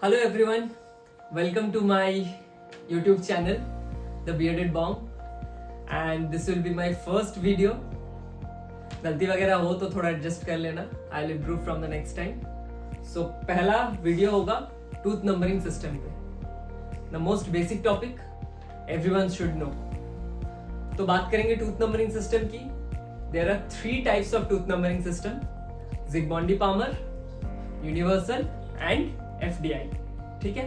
Hello everyone, welcome to my YouTube channel, The Bearded Bomb, and this will be my first video. गलती वगैरह हो तो थोड़ा adjust कर लेना. I'll improve from the next time. So पहला video होगा टूथ नंबरिंग सिस्टम पे. The most basic topic everyone should know. तो बात करेंगे टूथ नंबरिंग सिस्टम की. There are 3 types of tooth numbering system: Zigmondi-Palmer, Universal and FDI. ठीक है?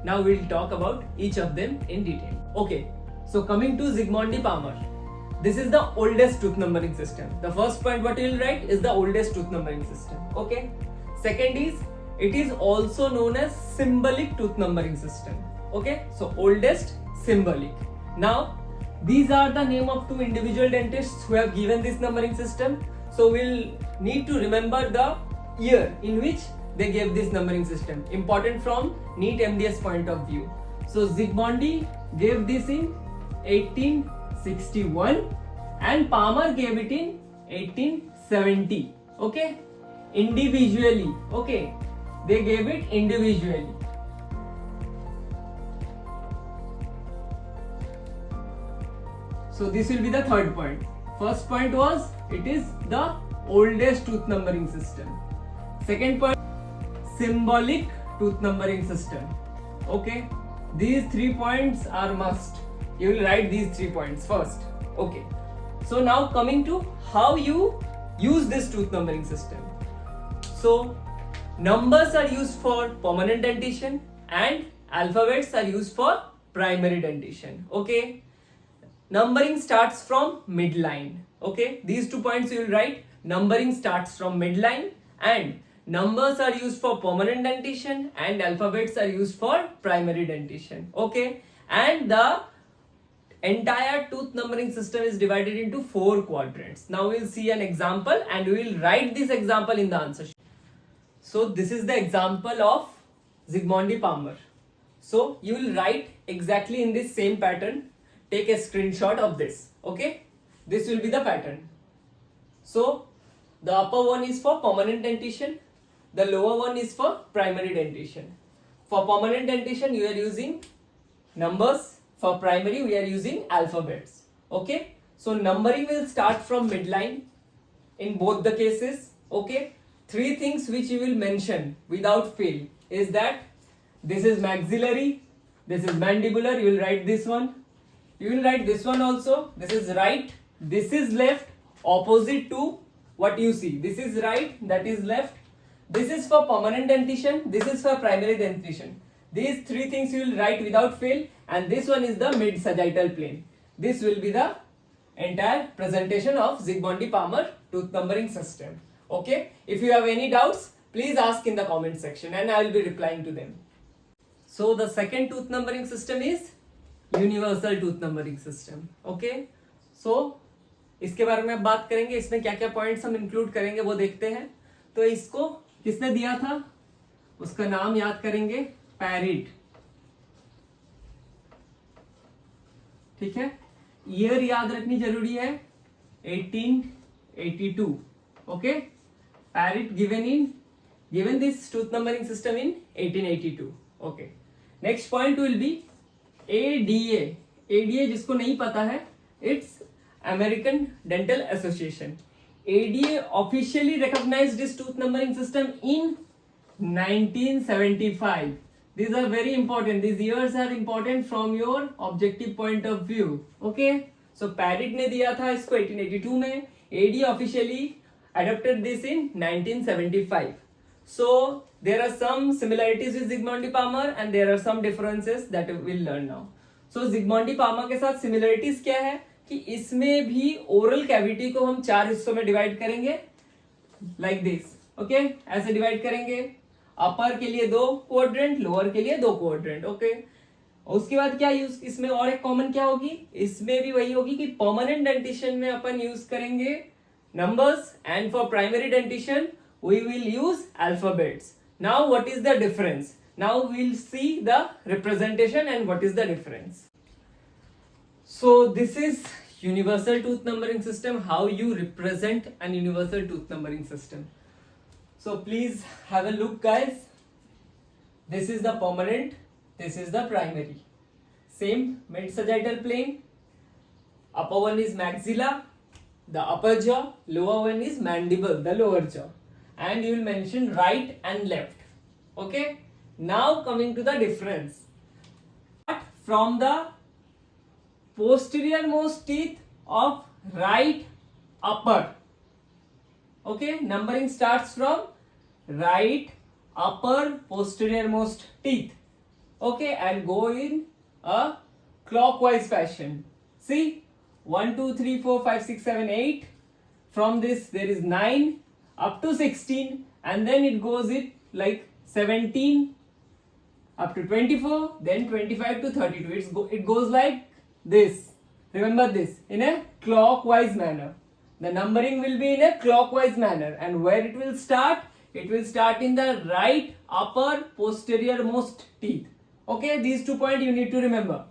Now we'll talk about each of them in detail. Okay, so coming to Zigmondi-Palmer, this is the oldest tooth numbering system. The first point what you will write is the oldest tooth numbering system. Okay. Second is it is also known as symbolic tooth numbering system. Okay, so oldest, symbolic. Now these are the name of 2 individual dentists who have given this numbering system. So we'll need to remember the year in which they gave this numbering system. Important from NEET MDS point of view. So Zigmondi gave this in 1861 and Palmer gave it in 1870. Okay, individually. Okay, they gave it individually. So this will be the third point. First point was it is the oldest tooth numbering system. Second point, symbolic tooth numbering system. Okay, these 3 points are must. You will write these 3 points first. Okay, so now coming to how you use this tooth numbering system. So numbers are used for permanent dentition and alphabets are used for primary dentition. Okay, numbering starts from midline. Okay, these 2 points you will write. Numbering starts from midline and numbers are used for permanent dentition and alphabets are used for primary dentition. Okay, and the entire tooth numbering system is divided into 4 quadrants. Now we'll see an example and we will write this example in the answer sheet. So this is the example of Zigmondi-Palmer. So you will write exactly in this same pattern. Take a screenshot of this. Okay, this will be the pattern. So the upper one is for permanent dentition, the lower one is for primary dentition. For permanent dentition you are using numbers, for primary we are using alphabets. Okay, so numbering will start from midline in both the cases. Okay, 3 things which you will mention without fail is that this is maxillary, this is mandibular, you will write this one, you will write this one also, this is right, this is left, opposite to what you see. This is right, that is left. This is for permanent dentition, this is for primary dentition. These 3 things you will write without fail, and this one is the mid sagittal plane. This will be the entire presentation of Zigmondi-Palmer tooth numbering system. Okay, if you have any doubts, please ask in the comment section and I will be replying to them. So the second tooth numbering system is universal tooth numbering system. Okay, so इसके बारे में अब बात करेंगे. इसमें क्या क्या points हम इंक्लूड करेंगे वो देखते हैं. तो इसको किसने दिया था, उसका नाम याद करेंगे, पैरिट. ठीक है, ईयर याद रखनी जरूरी है, 1882. Okay, parrot given this tooth numbering system in 1882. Okay, next point will be ADA. ADA जिसको नहीं पता है, it's American Dental Association. ADA officially recognized this tooth numbering system in 1975. These are very important. These years are important from your objective point of view. Okay, so Parrott ने दिया था इसको 1882 में. ADA officially adopted this in 1975. So there are some similarities with Zigmondi-Palmer and there are some differences that we'll learn now. So Zigmondi-Palmer के साथ similarities क्या है कि इसमें भी ओरल कैविटी को हम 4 हिस्सों में डिवाइड करेंगे, लाइक दिस. ओके, ऐसे डिवाइड करेंगे. अपर के लिए 2 क्वाड्रेंट, लोअर के लिए 2 क्वाड्रेंट. ओके, उसके बाद क्या यूज, इसमें और एक कॉमन क्या होगी, इसमें भी वही होगी कि परमानेंट डेंटिशन में अपन यूज करेंगे numbers and for primary dentition we will use alphabets. Now what is the difference, now we will see the representation and what is the difference. So this is universal tooth numbering system, how you represent an universal tooth numbering system. So please have a look guys. This is the permanent, this is the primary. Same mid-sagittal plane. Upper one is maxilla, the upper jaw. Lower one is mandible, the lower jaw. And you will mention right and left. Okay. Now coming to the difference. From the posterior most teeth of right upper. Okay. Numbering starts from right upper posterior most teeth. Okay. And go in a clockwise fashion. See, 1, 2, 3, 4, 5, 6, 7, 8. From this there is 9 up to 16, and then it goes it like 17 up to 24, then 25 to 32. It goes like this. Remember this, in a clockwise manner. The numbering will be in a clockwise manner, and where it will start? It will start in the right upper posterior most teeth. Okay, these 2 points you need to remember.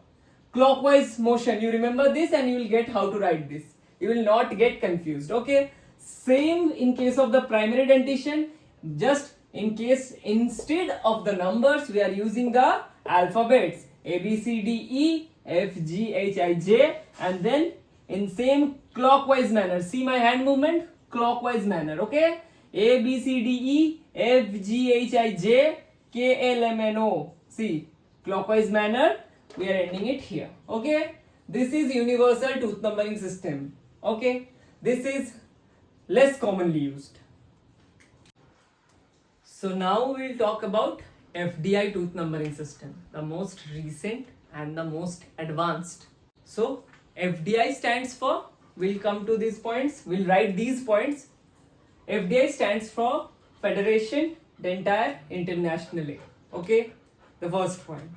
Clockwise motion, you remember this and you will get how to write this. You will not get confused. Okay, same in case of the primary dentition. Just in case instead of the numbers we are using the alphabets A, B, C, D, E, F, G, H, I, J, and then in same clockwise manner. See my hand movement, clockwise manner. Okay, A, B, C, D, E, F, G, H, I, J, K, L, M, N, O. See, clockwise manner. We are ending it here. Okay, this is universal tooth numbering system. Okay, this is less commonly used. So now we'll talk about FDI tooth numbering system, the most recent and the most advanced. So FDI stands for, we'll come to these points, we'll write these points. FDI stands for Federation Dentaire Internationale. Okay, the first point.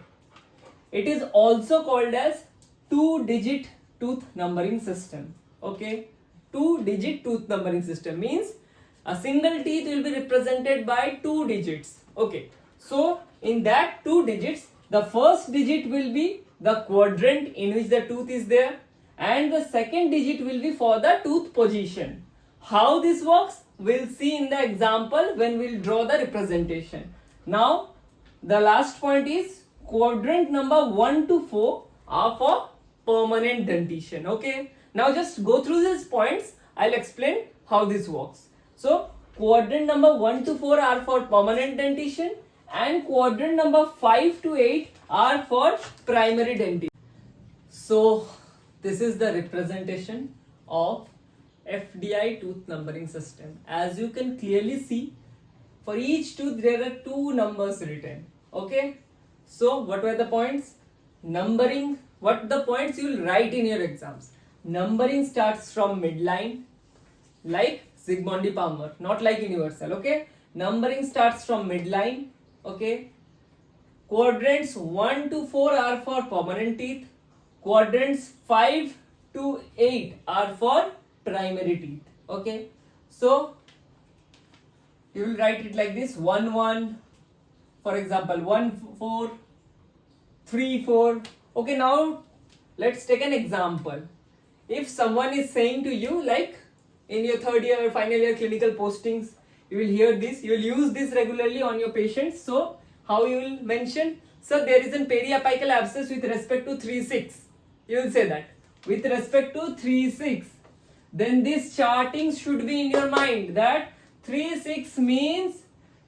It is also called as 2-digit tooth numbering system. Okay, 2-digit tooth numbering system means a single teeth will be represented by 2 digits. Okay, so in that 2 digits, the first digit will be the quadrant in which the tooth is there, and the second digit will be for the tooth position. How this works, we'll see in the example when we'll draw the representation. Now, the last point is quadrant number 1 to 4 are for permanent dentition. Okay, now just go through these points. I'll explain how this works. So quadrant number 1 to 4 are for permanent dentition, and quadrant number 5 to 8 are for primary dentition. So this is the representation of FDI tooth numbering system. As you can clearly see, for each tooth there are 2 numbers written. Okay, so what were the points? Numbering, what the points you will write in your exams. Numbering starts from midline, like Zsigmondy Palmer, not like universal. Okay, numbering starts from midline. Okay, quadrants 1 to 4 are for permanent teeth. Quadrants 5 to 8 are for primary teeth. Okay, so you will write it like this: 1 1. For example, 1 4, 3 4. Okay, now let's take an example. If someone is saying to you, like in your third year or final year clinical postings, you will hear this, you will use this regularly on your patients. So how you will mention, sir, there is an periapical abscess with respect to 3-6. You will say that with respect to 3-6. Then this charting should be in your mind that 3-6 means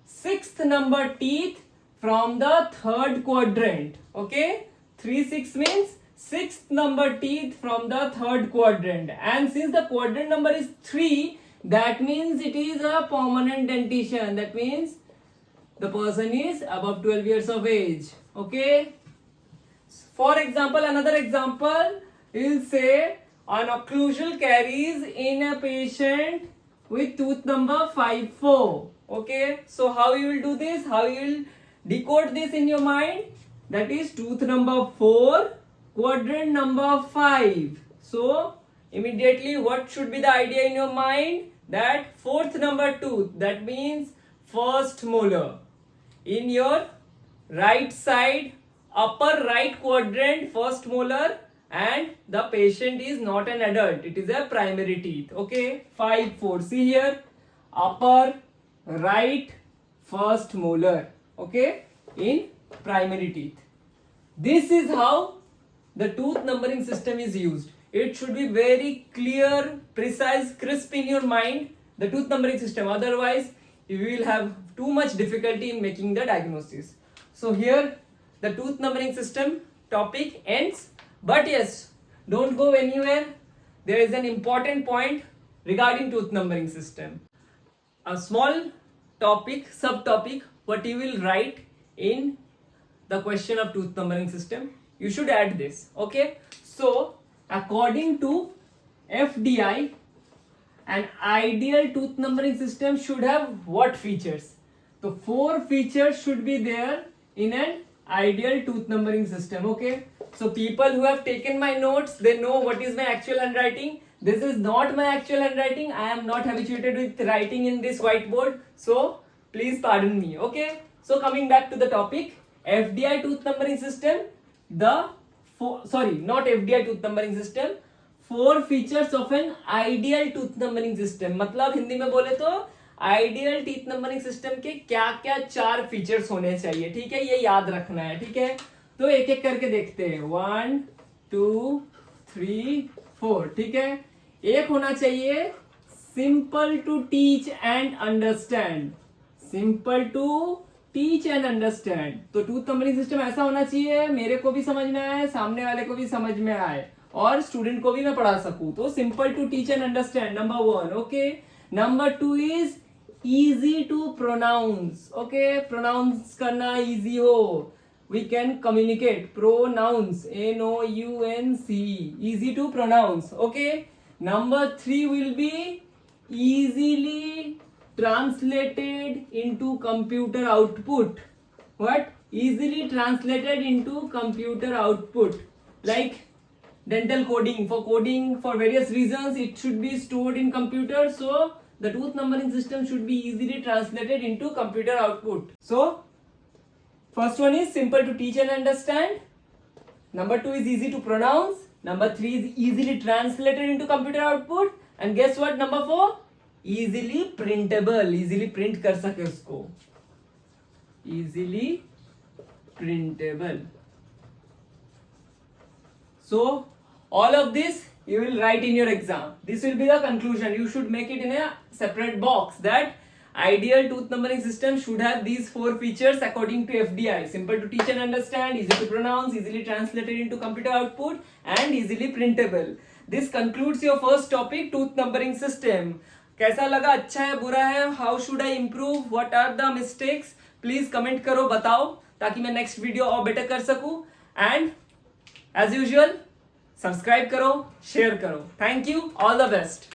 6th number teeth from the third quadrant. Okay, 3-6 means 6th number teeth from the third quadrant, and since the quadrant number is 3, that means it is a permanent dentition. That means the person is above 12 years of age. Okay, for example, another example, you will say an occlusal caries in a patient with tooth number 5-4. Okay, so how you will do this, how you will decode this in your mind? That is tooth number 4, quadrant number 5. So immediately what should be the idea in your mind? That 4th number tooth, that means first molar in your right side upper right quadrant, first molar, and the patient is not an adult, it is a primary teeth. Okay, 5-4. See here, upper right first molar. Okay, in primary teeth. This is how the tooth numbering system is used. It should be very clear, precise, crisp in your mind, the tooth numbering system. Otherwise, you will have too much difficulty in making the diagnosis. So here, the tooth numbering system topic ends. But yes, don't go anywhere. There is an important point regarding tooth numbering system. A small topic, subtopic, what you will write in the question of tooth numbering system. You should add this. Okay. So, according to FDI, an ideal tooth numbering system should have what features? So 4 features should be there in an ideal tooth numbering system. Okay. So people who have taken my notes, they know what is my actual handwriting. This is not my actual handwriting. I am not habituated with writing in this whiteboard. So please pardon me. Okay. So coming back to the topic, FDI tooth numbering system, not FDI tooth numbering system, 4 features of an ideal tooth numbering system. मतलब हिंदी में बोले तो ideal teeth numbering system के क्या क्या 4 features होने चाहिए. ठीक है, ये याद रखना है. ठीक है, तो एक एक करके देखते हैं. 1 2 3 4. ठीक है, एक होना चाहिए simple to teach and understand. Simple to teach and understand. तो टूथ नंबरिंग सिस्टम ऐसा होना चाहिए मेरे को भी समझ में आए, सामने वाले को भी समझ में आए और स्टूडेंट को भी मैं पढ़ा सकूं. तो simple to teach and understand, number 1. Okay, number 2 is easy to pronounce. Okay, pronounce करना इजी हो. We can communicate. Pronouns, NOUNC, easy to pronounce. Okay. Number 3 will be easily translated into computer output. What? Easily translated into computer output. Like dental coding. For coding, for various reasons, it should be stored in computer. So the tooth numbering system should be easily translated into computer output. So first one is simple to teach and understand. Number 2 is easy to pronounce. Number 3 is easily translated into computer output. And guess what? Number 4, easily printable. Easily print कर सके उसको. Easily printable. So all of this you will write in your exam. This will be the conclusion. You should make it in a separate box that ideal tooth numbering system should have these 4 features according to FDI. Simple to teach and understand, easy to pronounce, easily translated into computer output, and easily printable. This concludes your first topic, tooth numbering system. कैसा लगा, अच्छा है, बुरा है, how should I improve, what are the mistakes? Please comment करो, बताओ, ताकि मैं next video और better कर सकूं. And as usual, subscribe करो, share करो. Thank you, all the best.